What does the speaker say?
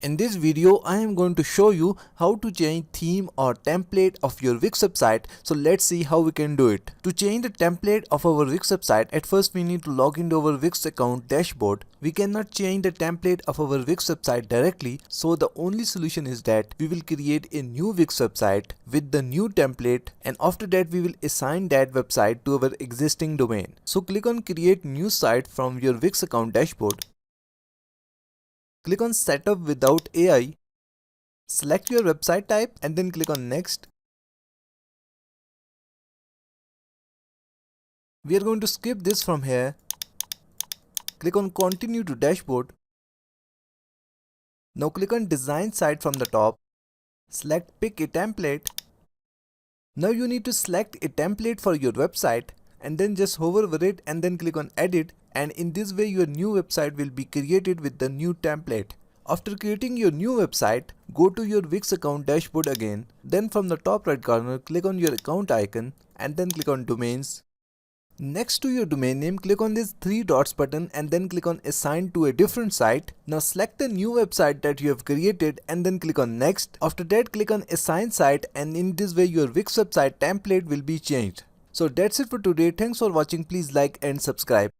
In this video, I am going to show you how to change theme or template of your Wix website. So let's see how we can do it. To change the template of our Wix website, at first we need to log into our Wix account dashboard. We cannot change the template of our Wix website directly, so the only solution is that we will create a new Wix website with the new template, and after that we will assign that website to our existing domain. So click on create new site from your Wix account dashboard. Click on Setup without AI, select your website type and then click on Next. We are going to skip this from here. Click on Continue to Dashboard. Now click on Design Site from the top. Select Pick a Template. Now you need to select a template for your website and then just hover over it and then click on Edit, and in this way your new website will be created with the new template. After creating your new website, go to your Wix account dashboard again. Then from the top right corner, click on your account icon and then click on Domains. Next to your domain name, click on this three dots button and then click on Assign to a different site. Now select the new website that you have created and then click on Next. After that, click on Assign Site, and in this way your Wix website template will be changed. So that's it for today. Thanks for watching. Please like and subscribe.